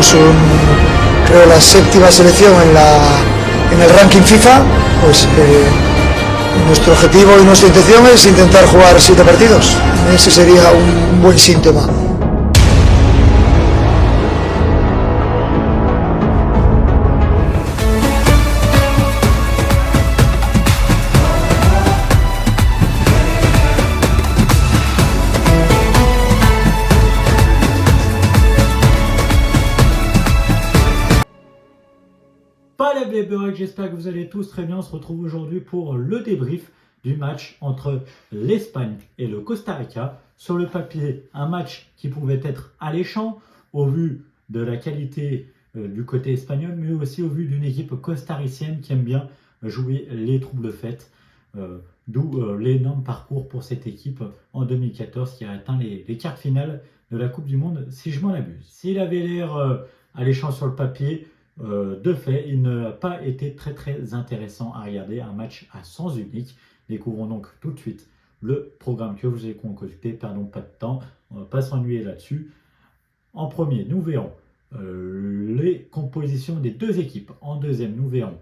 somos creo la séptima selección en el ranking FIFA, pues nuestro objetivo y nuestra intención es intentar jugar 7 partidos. Ese sería un buen síntoma. Pas les Beurek, j'espère que vous allez tous très bien. On se retrouve aujourd'hui pour le débrief du match entre l'Espagne et le Costa Rica. Sur le papier, un match qui pouvait être alléchant au vu de la qualité du côté espagnol, mais aussi au vu d'une équipe costaricienne qui aime bien jouer les troubles faites. D'où l'énorme parcours pour cette équipe en 2014 qui a atteint les quarts finales de la Coupe du Monde, si je m'en abuse. S'il avait l'air alléchant sur le papier, de fait, il n'a pas été très intéressant à regarder, un match à sens unique. Découvrons donc tout de suite le programme que vous avez concocté, perdons pas de temps, on ne va pas s'ennuyer là-dessus. En premier, nous verrons les compositions des deux équipes. En deuxième, nous verrons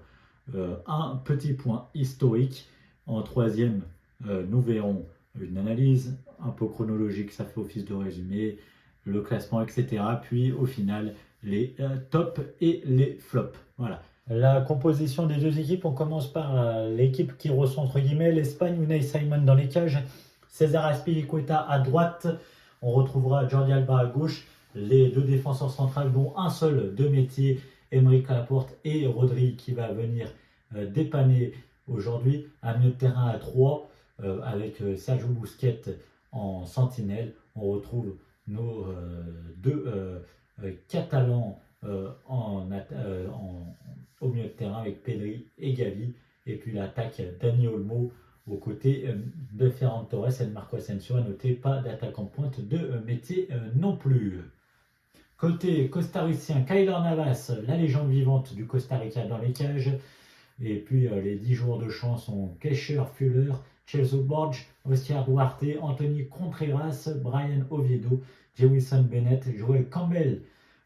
un petit point historique. En troisième, nous verrons une analyse un peu chronologique, ça fait office de résumé, le classement, etc. Puis au final, les tops et les flops. Voilà. La composition des deux équipes, on commence par l'équipe qui reçoit entre guillemets l'Espagne, Unai Simon dans les cages, César Azpilicueta à droite, on retrouvera Jordi Alba à gauche, les deux défenseurs centrales dont un seul de métier, Aymeric Laporte et Rodri qui va venir dépanner aujourd'hui, un milieu de terrain à 3 avec Sergio Busquets en sentinelle. On retrouve nos deux Catalans au milieu de terrain avec Pedri et Gavi, et puis l'attaque Dani Olmo aux côtés de Ferran Torres et de Marco Asensio. À noter, pas d'attaquant pointe de métier non plus. Côté costaricien, Keylor Navas, la légende vivante du Costa Rica dans les cages. Et puis les 10 joueurs de champ sont Kesher Fuller, Celso Borges, Oscar Duarte, Anthony Contreras, Brian Oviedo, Jewison Bennett, Joel Campbell,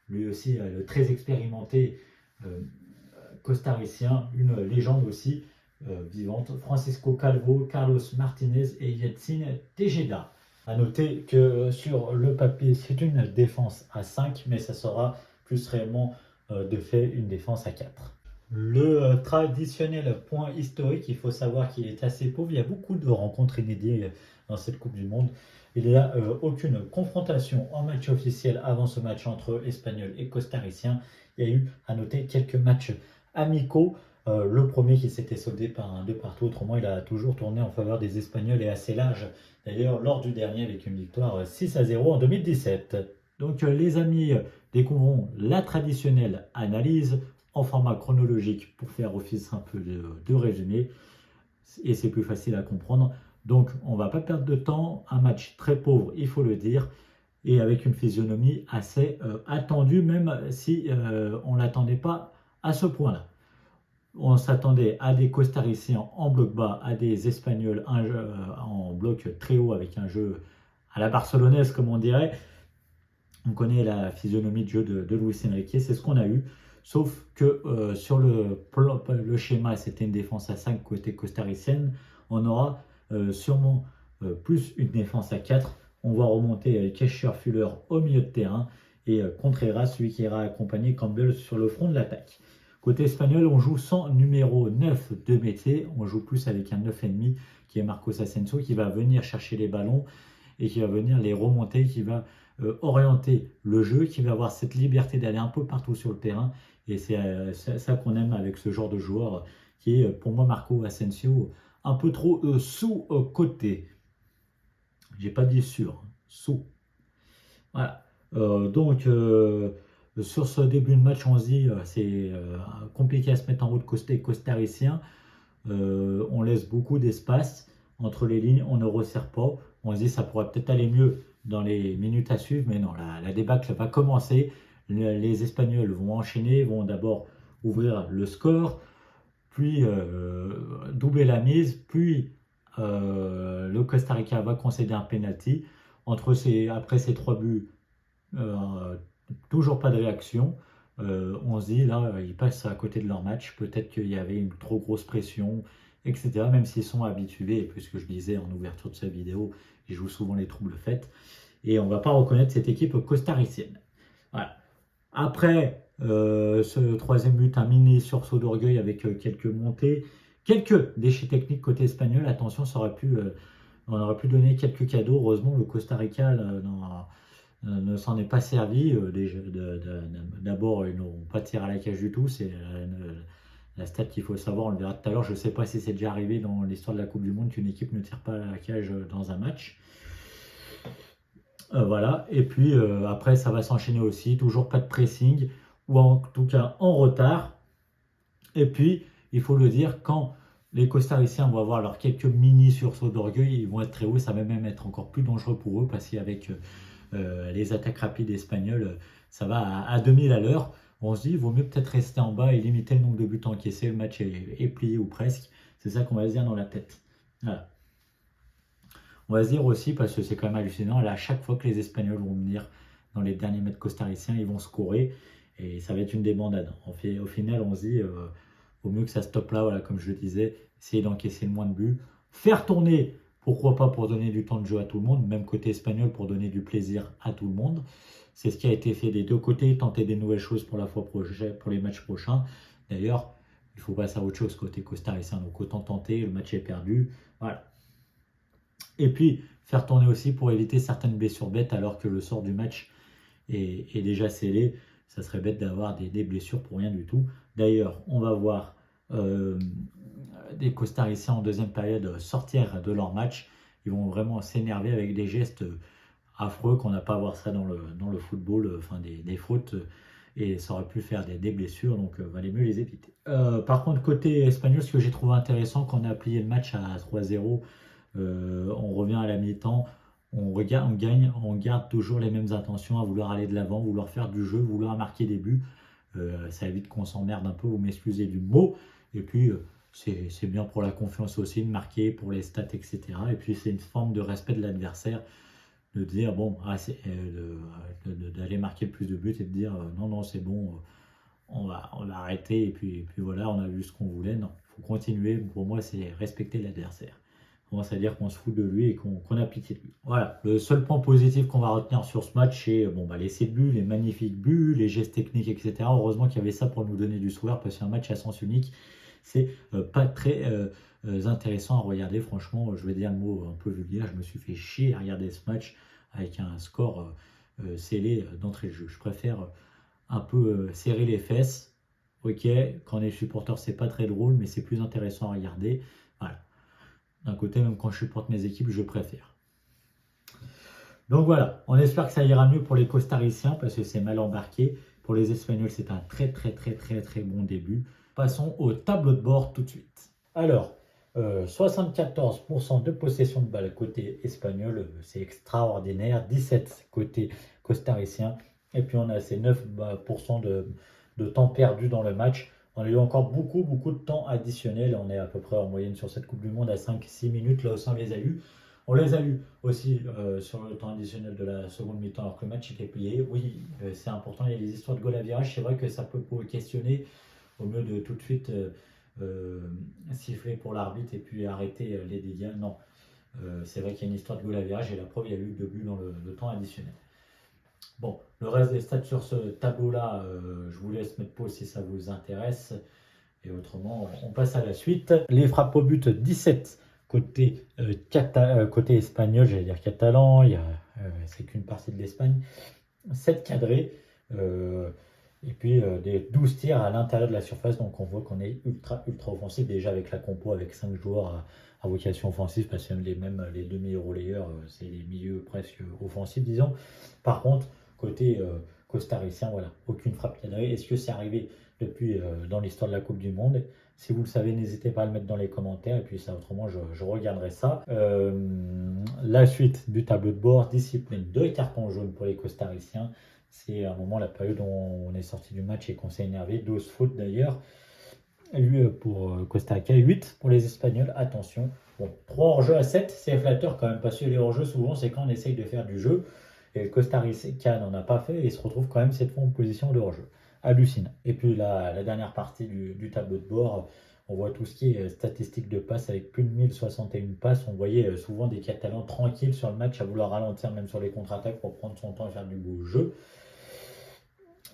lui aussi le très expérimenté costaricien, une légende aussi vivante, Francisco Calvo, Carlos Martinez et Yetsin Tejeda. A noter que sur le papier, c'est une défense à 5, mais ça sera plus réellement de fait une défense à 4. Le traditionnel point historique, il faut savoir qu'il est assez pauvre. Il y a beaucoup de rencontres inédites dans cette Coupe du Monde. Il n'y a aucune confrontation en match officiel avant ce match entre Espagnols et Costariciens. Il y a eu, à noter, quelques matchs amicaux. Le premier qui s'était soldé par un 2 partout, autrement il a toujours tourné en faveur des Espagnols et assez large. D'ailleurs, lors du dernier avec une victoire 6-0 en 2017. Donc les amis, découvrons la traditionnelle analyse en format chronologique pour faire office un peu de résumé, et c'est plus facile à comprendre. Donc on ne va pas perdre de temps, un match très pauvre, il faut le dire, et avec une physionomie assez attendue, même si on ne l'attendait pas à ce point-là. On s'attendait à des Costariciens en bloc bas, à des Espagnols en bloc très haut avec un jeu à la barcelonaise comme on dirait. On connaît la physionomie de jeu de Luis Enrique, c'est ce qu'on a eu. Sauf que sur le schéma, c'était une défense à 5 côté costaricienne. On aura sûrement plus une défense à 4. On va remonter Kesher Fuller au milieu de terrain et Contreras, celui qui ira accompagner Campbell sur le front de l'attaque. Côté espagnol, on joue sans numéro 9 de métier. On joue plus avec un 9,5 qui est Marcos Asensio, qui va venir chercher les ballons et qui va venir les remonter, qui va orienter le jeu, qui va avoir cette liberté d'aller un peu partout sur le terrain. Et c'est ça qu'on aime avec ce genre de joueur qui est pour moi Marco Asensio un peu trop sous-côté. J'ai pas dit sur, sous. Voilà. Donc sur ce début de match, on se dit c'est compliqué à se mettre en route côté costaricien. On laisse beaucoup d'espace entre les lignes, on ne resserre pas. On se dit ça pourrait peut-être aller mieux dans les minutes à suivre, mais non, la débâcle va commencer. Les Espagnols vont enchaîner, vont d'abord ouvrir le score, puis doubler la mise, puis le Costa Rica va concéder un penalty. Après ces 3 buts, toujours pas de réaction. On se dit, là, ils passent à côté de leur match. Peut-être qu'il y avait une trop grosse pression, etc. Même s'ils sont habitués, et puisque je disais en ouverture de cette vidéo, ils jouent souvent les troubles faits. Et on ne va pas reconnaître cette équipe costaricienne. Voilà. Après ce troisième but, un mini sursaut d'orgueil avec quelques montées, quelques déchets techniques côté espagnol. Attention, on aurait pu donner quelques cadeaux. Heureusement, le Costa Rica ne s'en est pas servi. D'abord, ils n'ont pas tiré à la cage du tout. C'est la stat qu'il faut savoir. On le verra tout à l'heure. Je ne sais pas si c'est déjà arrivé dans l'histoire de la Coupe du Monde qu'une équipe ne tire pas à la cage dans un match. Voilà. Et puis après, ça va s'enchaîner aussi. Toujours pas de pressing, ou en tout cas en retard. Et puis, il faut le dire, quand les Costariciens vont avoir leurs quelques mini sursauts d'orgueil, ils vont être très hauts. Ça va même être encore plus dangereux pour eux parce qu'avec les attaques rapides espagnoles, ça va à 2000 à l'heure. On se dit, il vaut mieux peut-être rester en bas et limiter le nombre de buts encaissés. Le match est plié ou presque. C'est ça qu'on va se dire dans la tête. Voilà. On va se dire aussi, parce que c'est quand même hallucinant, là, à chaque fois que les Espagnols vont venir dans les derniers mètres costariciens, ils vont scorer et ça va être une débandade. Au final, on se dit, vaut mieux que ça stoppe là, voilà, comme je le disais, essayer d'encaisser le moins de buts, faire tourner, pourquoi pas pour donner du temps de jeu à tout le monde, même côté espagnol pour donner du plaisir à tout le monde. C'est ce qui a été fait des deux côtés, tenter des nouvelles choses pour la fois prochaine, pour les matchs prochains. D'ailleurs, il faut passer à autre chose côté costaricien, donc autant tenter, le match est perdu. Voilà. Et puis, faire tourner aussi pour éviter certaines blessures bêtes alors que le sort du match est déjà scellé. Ça serait bête d'avoir des blessures pour rien du tout. D'ailleurs, on va voir des Costariciens en deuxième période sortir de leur match. Ils vont vraiment s'énerver avec des gestes affreux qu'on n'a pas à voir ça dans le football, enfin des fautes. Et ça aurait pu faire des blessures, donc valait mieux les éviter. Par contre, côté espagnol, ce que j'ai trouvé intéressant quand on a plié le match à 3-0, on revient à la mi-temps, on gagne, on garde toujours les mêmes intentions à vouloir aller de l'avant, vouloir faire du jeu, vouloir marquer des buts. Ça évite qu'on s'emmerde un peu, vous m'excusez du mot. Et puis, c'est bien pour la confiance aussi de marquer, pour les stats, etc. Et puis, c'est une forme de respect de l'adversaire, de dire, bon, d'aller marquer le plus de buts et de dire, non, c'est bon, on va arrêter. Et puis voilà, on a vu ce qu'on voulait. Non, il faut continuer. Pour moi, c'est respecter l'adversaire. On va dire qu'on se fout de lui et qu'on a pitié de lui. Voilà, le seul point positif qu'on va retenir sur ce match, c'est l'essai de but, les magnifiques buts, les gestes techniques, etc. Heureusement qu'il y avait ça pour nous donner du sourire, parce qu'un match à sens unique, c'est pas très intéressant à regarder. Franchement, je vais dire un mot un peu vulgaire, je me suis fait chier à regarder ce match avec un score scellé d'entrée de jeu. Je préfère un peu serrer les fesses. Ok, quand on est supporter, c'est pas très drôle, mais c'est plus intéressant à regarder. Voilà. D'un côté, même quand je supporte mes équipes, je préfère. Donc voilà, on espère que ça ira mieux pour les Costariciens parce que c'est mal embarqué. Pour les Espagnols, c'est un très bon début. Passons au tableau de bord tout de suite. Alors, 74% de possession de balle côté espagnol, c'est extraordinaire. 17% côté costaricien. Et puis on a ces 9% de temps perdu dans le match. On a eu encore beaucoup de temps additionnel. On est à peu près en moyenne sur cette Coupe du Monde à 5-6 minutes. Là aussi, on les a eu. On les a eu aussi sur le temps additionnel de la seconde mi-temps alors que le match était plié. Oui, c'est important. Il y a des histoires de goal à virage. C'est vrai que ça peut questionner au mieux de tout de suite siffler pour l'arbitre et puis arrêter les dégâts. Non, c'est vrai qu'il y a une histoire de goal à virage et la preuve, il y a eu 2 buts dans le temps additionnel. Bon, le reste des stats sur ce tableau-là, je vous laisse mettre pause si ça vous intéresse. Et autrement, on passe à la suite. Les frappes au but, 17 côté espagnol, j'allais dire catalan, c'est qu'une partie de l'Espagne. 7 cadrés, et puis des 12 tirs à l'intérieur de la surface. Donc on voit qu'on est ultra offensif déjà avec la compo, avec 5 joueurs à vocation offensive, parce que même les demi-relayeurs, c'est les milieux presque offensifs, disons. Par contre, côté costaricien, voilà, aucune frappe cadrée. Est-ce que c'est arrivé depuis dans l'histoire de la Coupe du Monde? Si vous le savez, n'hésitez pas à le mettre dans les commentaires. Et puis ça, autrement, je regarderai ça. La suite du tableau de bord, discipline, 2 cartons jaunes pour les costariciens. C'est à un moment, la période où on est sorti du match et qu'on s'est énervé. 12 fautes d'ailleurs. Lui pour Costa Rica, 8 pour les Espagnols. Attention, bon, 3 hors-jeu à 7, c'est flatteur quand même, parce que les hors-jeux, souvent, c'est quand on essaye de faire du jeu. Et le Costa Rica n'en a pas fait et se retrouve quand même cette fois en position de hors-jeu. Hallucinant. Et puis la dernière partie du tableau de bord, on voit tout ce qui est statistiques de passes avec plus de 1061 passes. On voyait souvent des Catalans tranquilles sur le match à vouloir ralentir même sur les contre-attaques pour prendre son temps et faire du beau jeu.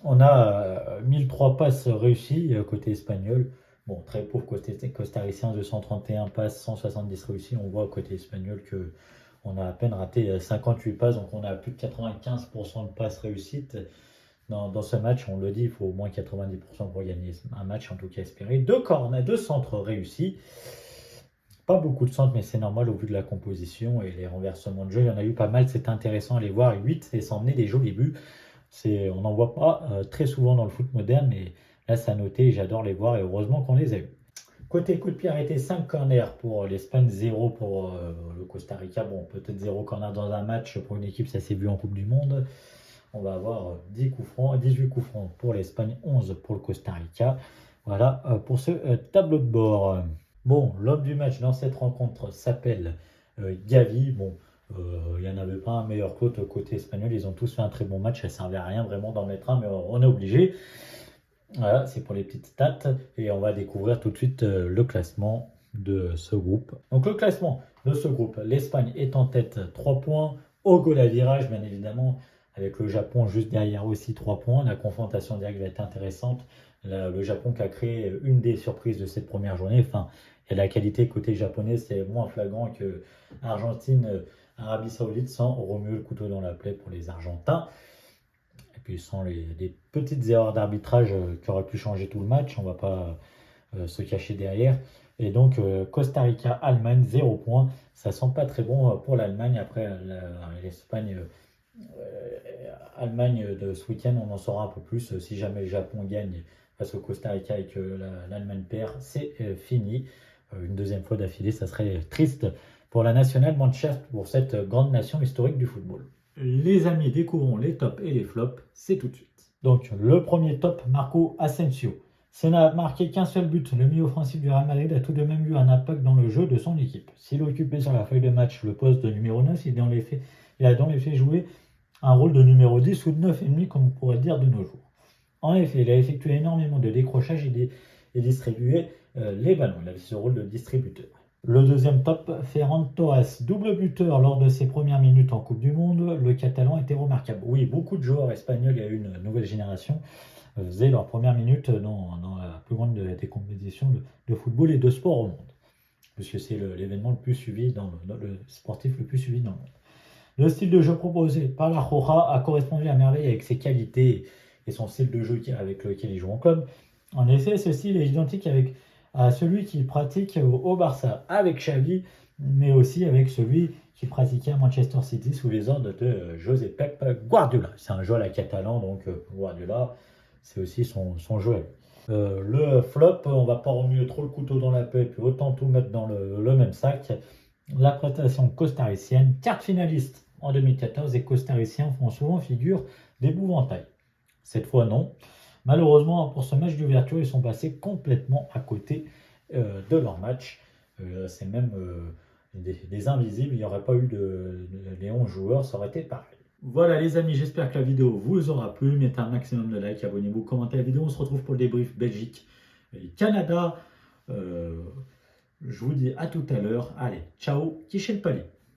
On a 1003 passes réussies côté espagnol. Bon, très pauvre côté costaricien, 231 passes, 170 réussies. On voit côté espagnol que on a à peine raté 58 passes, donc on a plus de 95% de passes réussites. Dans ce match, on le dit, il faut au moins 90% pour gagner un match, en tout cas espéré. Deux centres réussis. Pas beaucoup de centres, mais c'est normal au vu de la composition et les renversements de jeu. Il y en a eu pas mal, c'est intéressant à les voir. 8, et ça emmenait des jolis buts. On n'en voit pas très souvent dans le foot moderne, mais là, ça a noté, j'adore les voir et heureusement qu'on les a eu. Côté coup de pied arrêté, 5 corners pour l'Espagne, 0 pour le Costa Rica. Bon, peut-être 0 corner dans un match pour une équipe, ça s'est vu en Coupe du Monde. On va avoir 18 coups francs pour l'Espagne, 11 pour le Costa Rica. Voilà pour ce tableau de bord. Bon, l'homme du match dans cette rencontre s'appelle Gavi. Bon, il n'y en avait pas un meilleur que l'autre côté espagnol. Ils ont tous fait un très bon match. Ça ne servait à rien vraiment d'en mettre un, mais on est obligé. Voilà, c'est pour les petites stats. Et on va découvrir tout de suite le classement de ce groupe. Donc le classement de ce groupe, l'Espagne est en tête, 3 points. Au goal à virage, bien évidemment, avec le Japon juste derrière aussi 3 points. La confrontation directe va être intéressante. Le Japon qui a créé une des surprises de cette première journée. Enfin, et la qualité côté japonais, c'est moins flagrant que Argentine, Arabie Saoudite, sans remuer le couteau dans la plaie pour les Argentins. Et puis sans des petites erreurs d'arbitrage qui auraient pu changer tout le match. On ne va pas se cacher derrière. Et donc Costa Rica, Allemagne, 0 points. Ça sent pas très bon pour l'Allemagne. Après l'Espagne, Allemagne de ce week-end, on en saura un peu plus. Si jamais le Japon gagne face au Costa Rica et que l'Allemagne perd, c'est fini. Une deuxième fois d'affilée, ça serait triste pour la nationale Manchester, pour cette grande nation historique du football. Les amis, découvrons les tops et les flops, c'est tout de suite. Donc le premier top, Marco Asensio. S'il n'a marqué qu'un seul but, le milieu offensif du Real Madrid a tout de même eu un impact dans le jeu de son équipe. S'il occupait sur la feuille de match le poste de numéro 9, il a dans les faits joué un rôle de numéro 10 ou de 9,5 comme on pourrait dire de nos jours. En effet, il a effectué énormément de décrochages et distribué les ballons. Il avait ce rôle de distributeur. Le deuxième top, Ferran Torres, double buteur lors de ses premières minutes en Coupe du Monde. Le Catalan était remarquable. Oui, beaucoup de joueurs espagnols, il y a eu une nouvelle génération, faisaient leurs premières minutes dans la plus grande des compétitions de football et de sport au monde. Puisque c'est l'événement le plus suivi, le sportif le plus suivi dans le monde. Le style de jeu proposé par la Roja a correspondu à merveille avec ses qualités et son style de jeu avec lequel il joue en club. En effet, ce style est identique à celui qu'il pratique au Barça avec Xavi, mais aussi avec celui qu'il pratiquait à Manchester City sous les ordres de José Pep Guardiola. C'est un jeu à la catalan, donc Guardiola, c'est aussi son jeu à lui. Le flop, on va pas remuer trop le couteau dans la plaie, puis autant tout mettre dans le même sac. La prestation costaricienne, carte finaliste en 2014, et costariciens font souvent figure d'épouvantail. Cette fois, non. Malheureusement, pour ce match d'ouverture, ils sont passés complètement à côté de leur match. C'est même des invisibles. Il n'y aurait pas eu les 11 joueurs, ça aurait été pareil. Voilà les amis, j'espère que la vidéo vous aura plu. Mettez un maximum de likes, abonnez-vous, commentez la vidéo. On se retrouve pour le débrief Belgique et Canada. Je vous dis à tout à l'heure. Allez, ciao, quiché le palais.